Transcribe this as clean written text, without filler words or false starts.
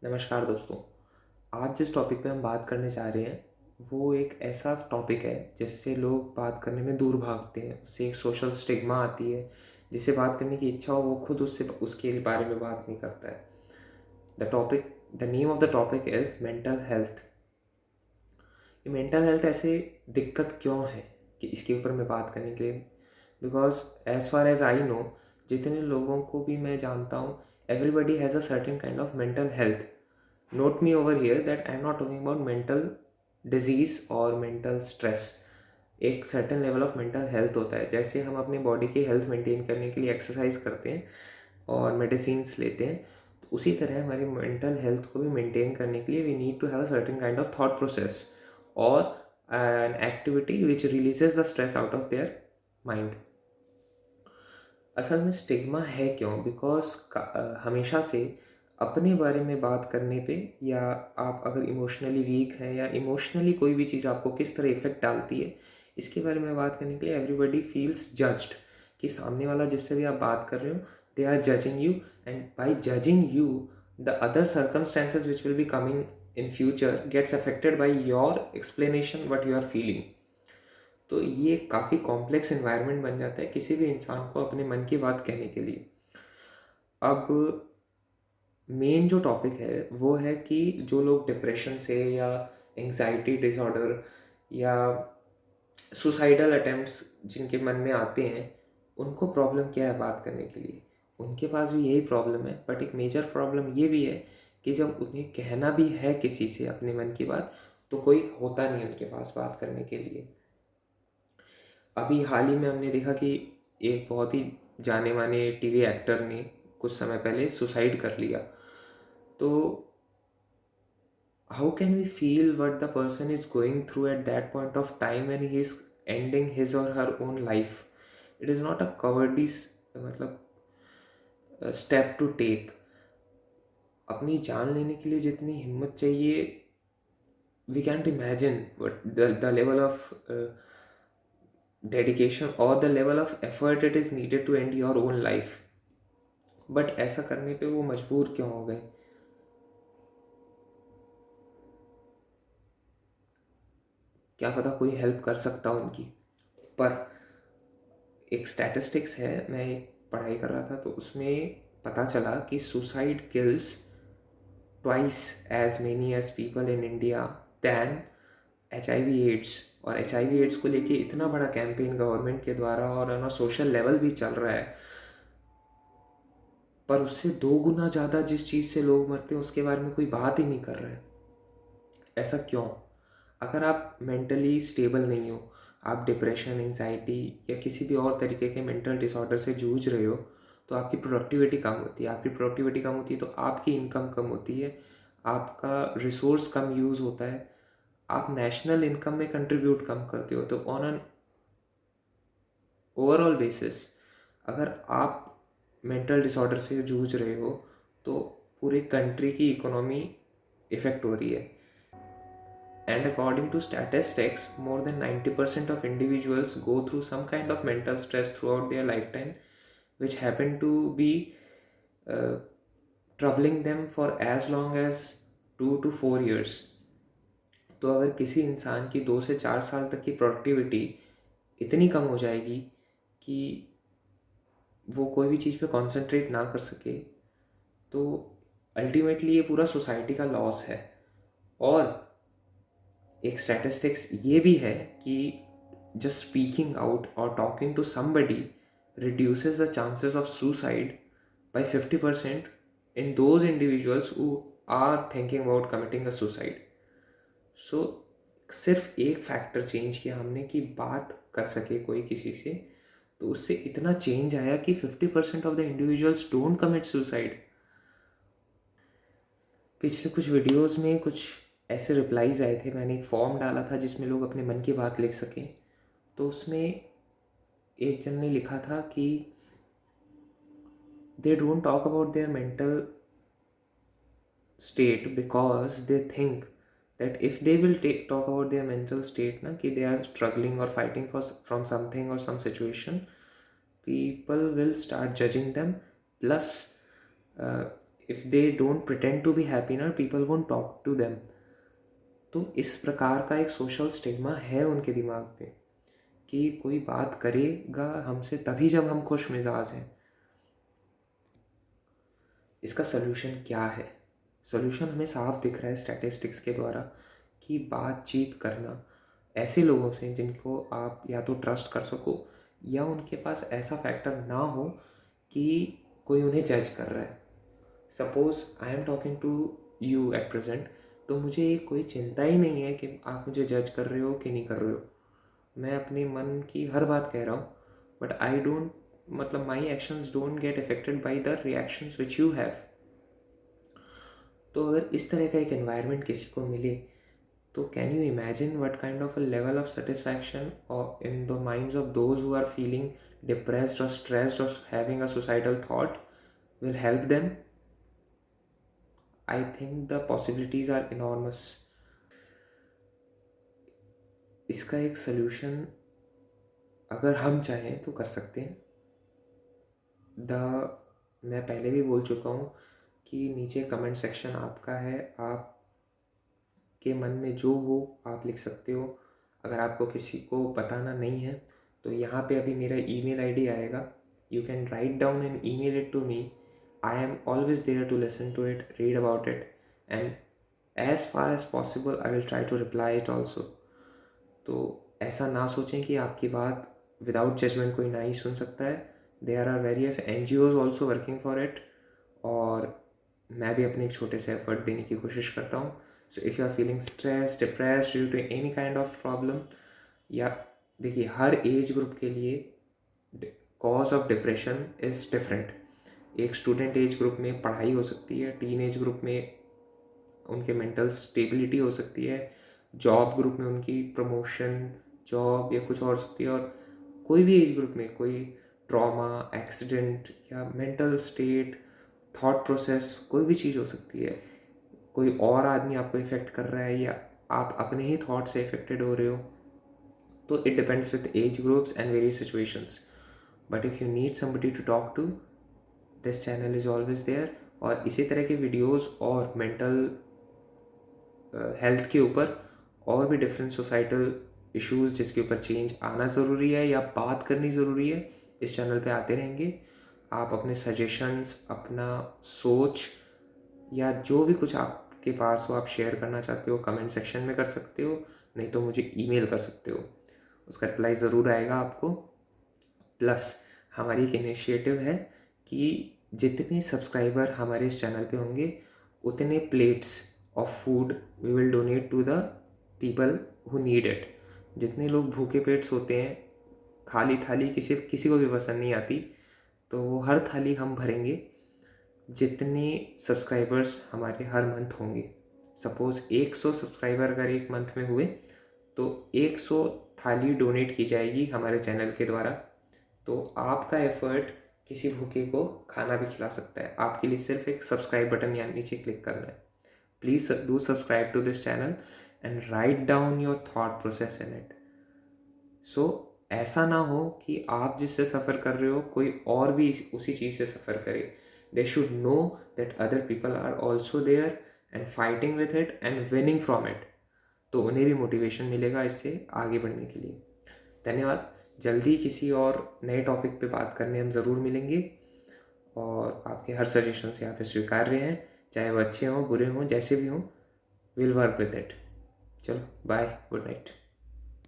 नमस्कार दोस्तों। आज जिस टॉपिक पे हम बात करने जा रहे हैं वो एक ऐसा टॉपिक है जिससे लोग बात करने में दूर भागते हैं। उससे एक सोशल स्टिग्मा आती है। जिससे बात करने की इच्छा हो वो खुद उससे उसके बारे में बात नहीं करता है। The name of the topic is mental health. ये मेंटल हेल्थ ऐसे दिक्कत क्यों है कि इसके ऊपर मैं बात करने के लिए, because as far as I know, जितने लोगों को भी मैं जानता हूँ, everybody has a certain kind of mental health. Note me over here that I am not talking about mental disease और mental stress. एक certain level of mental health होता है। जैसे हम अपनी बॉडी की हेल्थ मेंटेन करने के लिए एक्सरसाइज करते हैं और मेडिसिन्स लेते हैं, तो उसी तरह हमारी मेंटल हेल्थ को भी मेंटेन करने के लिए we need to have a certain kind of thought process और an activity which releases the stress out of their mind. असल में स्टिग्मा है क्यों? बिकॉज हमेशा से अपने बारे में बात करने पे, या आप अगर इमोशनली वीक हैं या इमोशनली कोई भी चीज़ आपको किस तरह इफ़ेक्ट डालती है, इसके बारे में बात करने के लिए एवरीबडी फील्स जज्ड. कि सामने वाला जिससे भी आप बात कर रहे हो, they are judging you, and by judging you the other circumstances which will be coming in future gets affected by your explanation what you are feeling. तो ये काफ़ी कॉम्प्लेक्स इन्वायरमेंट बन जाता है किसी भी इंसान को अपने मन की बात कहने के लिए. अब मेन जो टॉपिक है वो है कि जो लोग डिप्रेशन से या एंजाइटी डिसऑर्डर या सुसाइडल अटेम्प्ट्स जिनके मन में आते हैं, उनको प्रॉब्लम क्या है बात करने के लिए? उनके पास भी यही प्रॉब्लम है, बट एक मेजर प्रॉब्लम ये भी है कि जब उन्हें कहना भी है किसी से अपने मन की बात, तो कोई होता नहीं उनके पास बात करने के लिए. अभी हाल ही में हमने देखा कि एक बहुत ही जाने माने टीवी एक्टर ने कुछ समय पहले सुसाइड कर लिया. तो how can we feel what the person is going through at that point of time when he is ending his or her own life? It is not a cowardice मतलब step to take. अपनी जान लेने के लिए जितनी हिम्मत चाहिए, we can't imagine what the level of dedication or the level of effort it is needed to end your own life. But ऐसा करने पे वो मजबूर क्यों हो गए? क्या पता कोई हेल्प कर सकता उनकी. पर एक स्टैटिस्टिक्स है, मैं एक पढ़ाई कर रहा था तो उसमें पता चला कि suicide kills twice as many as people in India than HIV AIDS. और HIV एड्स को लेके इतना बड़ा कैंपेन गवर्नमेंट के द्वारा और ऑन सोशल लेवल भी चल रहा है, पर उससे 2 गुना ज़्यादा जिस चीज़ से लोग मरते हैं उसके बारे में कोई बात ही नहीं कर रहा है. ऐसा क्यों? अगर आप मेंटली स्टेबल नहीं हो, आप डिप्रेशन, एंजाइटी या किसी भी और तरीके के मेंटल डिसऑर्डर से जूझ रहे हो, तो आपकी प्रोडक्टिविटी कम होती है. आपकी प्रोडक्टिविटी कम होती है तो आपकी इनकम कम होती है, आपका रिसोर्स कम यूज़ होता है, आप नेशनल इनकम में कंट्रीब्यूट कम करते हो. तो ऑन एन ओवरऑल बेसिस अगर आप मेंटल डिसऑर्डर से जूझ रहे हो तो पूरे कंट्री की इकोनॉमी इफ़ेक्ट हो रही है. And according to statistics, more than 90% of individuals go through some kind of mental stress throughout their lifetime, which happen to be uh, troubling them for as long as 2 to 4 years. तो अगर किसी इंसान की 2 से 4 साल तक की productivity इतनी कम हो जाएगी कि वो कोई भी चीज़ पे कॉन्सेंट्रेट ना कर सके, तो अल्टीमेटली ये पूरा सोसाइटी का लॉस है. और एक स्टैटिस्टिक्स ये भी है कि just speaking out or talking to somebody reduces the chances of suicide by 50% in those individuals who are thinking about committing a suicide. So सिर्फ एक फैक्टर चेंज किया हमने कि बात कर सके कोई किसी से, तो उससे इतना चेंज आया कि 50% of the individuals don't commit suicide. पिछले कुछ वीडियोस में कुछ ऐसे रिप्लाईज आए थे. मैंने एक फॉर्म डाला था जिसमें लोग अपने मन की बात लिख सकें. तो उसमें एक जन ने लिखा था कि they don't talk about their mental state because they think that if they will talk about their mental state na, कि they are struggling or fighting from something or some situation, people will start judging them. Plus if they don't pretend to be happy ना, people won't talk to them. तो इस प्रकार का एक social stigma है उनके दिमाग पे कि कोई बात करेगा हमसे तभी जब हम खुश मिजाज हैं। इसका सलूशन क्या है? सलूशन हमें साफ दिख रहा है स्टैटिस्टिक्स के द्वारा कि बातचीत करना ऐसे लोगों से जिनको आप या तो ट्रस्ट कर सको या उनके पास ऐसा फैक्टर ना हो कि कोई उन्हें जज कर रहा है। Suppose I am talking to you at present, तो मुझे कोई चिंता ही नहीं है कि आप मुझे जज कर रहे हो कि नहीं कर रहे हो। मैं अपने मन की हर बात कह रहा हूँ, बट आई डोंट, मतलब my actions don't get affected by the reactions which you have. तो अगर इस तरह का एक एनवायरनमेंट किसी को मिले, तो can you imagine what kind of a level of satisfaction और in the minds of those who are feeling depressed और स्ट्रेस्ड और having a suicidal thought will help them? I think the possibilities are enormous. इसका एक solution अगर हम चाहें तो कर सकते हैं। मैं पहले भी बोल चुका हूँ कि नीचे कमेंट सेक्शन आपका है, आप के मन में जो हो आप लिख सकते हो। अगर आपको किसी को बताना नहीं है तो यहाँ पे अभी मेरा ईमेल आईडी आएगा, you can write down and email it to me. I am always there to listen to it, read about it, and as far as possible I will try to reply it also. तो ऐसा ना सोचें कि आपकी बात without judgement कोई ना ही सुन सकता है। There are various NGOs also working for it, और मैं भी अपने एक छोटे से एफर्ट देने की कोशिश करता हूँ। So if you are feeling stress, depressed due to any kind of problem, या देखिए हर एज ग्रुप के लिए cause of depression is different. एक स्टूडेंट एज ग्रुप में पढ़ाई हो सकती है, टीन एज ग्रुप में उनके मेंटल स्टेबिलिटी हो सकती है, जॉब ग्रुप में उनकी प्रमोशन, जॉब या कुछ और हो सकती है, और कोई भी एज ग्रुप में कोई ट्रॉमा, एक्सीडेंट या मेंटल स्टेट, थॉट प्रोसेस, कोई भी चीज़ हो सकती है। कोई और आदमी आपको इफ़ेक्ट कर रहा है या आप अपने ही थॉट से इफेक्टेड हो रहे हो। तो it depends with age groups and various situations. But if you need somebody to talk to, this channel is always there. और इसी तरह के वीडियोस और मेंटल हेल्थ के ऊपर और भी डिफरेंट सोसाइटल इश्यूज़ जिसके ऊपर चेंज आना ज़रूरी है या बात करनी ज़रूरी है, इस चैनल पे आते रहेंगे। आप अपने सजेशंस, अपना सोच या जो भी कुछ आपके पास हो आप शेयर करना चाहते हो कमेंट सेक्शन में कर सकते हो, नहीं तो मुझे ईमेल कर सकते हो, उसका रिप्लाई ज़रूर आएगा आपको। प्लस हमारी एक इनिशिएटिव है कि जितने सब्सक्राइबर हमारे इस चैनल पे होंगे उतने plates of food we will donate to the people who need it. जितने लोग भूखे पेट सोते हैं, खाली थाली किसी किसी को भी पसंद नहीं आती, तो वो हर थाली हम भरेंगे जितने सब्सक्राइबर्स हमारे हर मंथ होंगे। सपोज़ 100 सब्सक्राइबर अगर एक मंथ में हुए तो 100 थाली डोनेट की जाएगी हमारे चैनल के द्वारा। तो आपका एफर्ट किसी भूखे को खाना भी खिला सकता है। आपके लिए सिर्फ एक सब्सक्राइब बटन यहाँ नीचे क्लिक करना है। Please do subscribe to this channel and write down your thought process in it. So ऐसा ना हो कि आप जिससे सफ़र कर रहे हो कोई और भी उसी चीज़ से सफ़र करे। They should know that other people are also there and fighting with it and winning from it. तो उन्हें भी मोटिवेशन मिलेगा इससे आगे बढ़ने के लिए। धन्यवाद। जल्दी किसी और नए टॉपिक पे बात करने हम ज़रूर मिलेंगे, और आपके हर सजेशंस यहाँ पे स्वीकार्य हैं, चाहे वो अच्छे हों, बुरे हों, जैसे भी हों, विल वर्क विद इट। चलो बाय, गुड नाइट।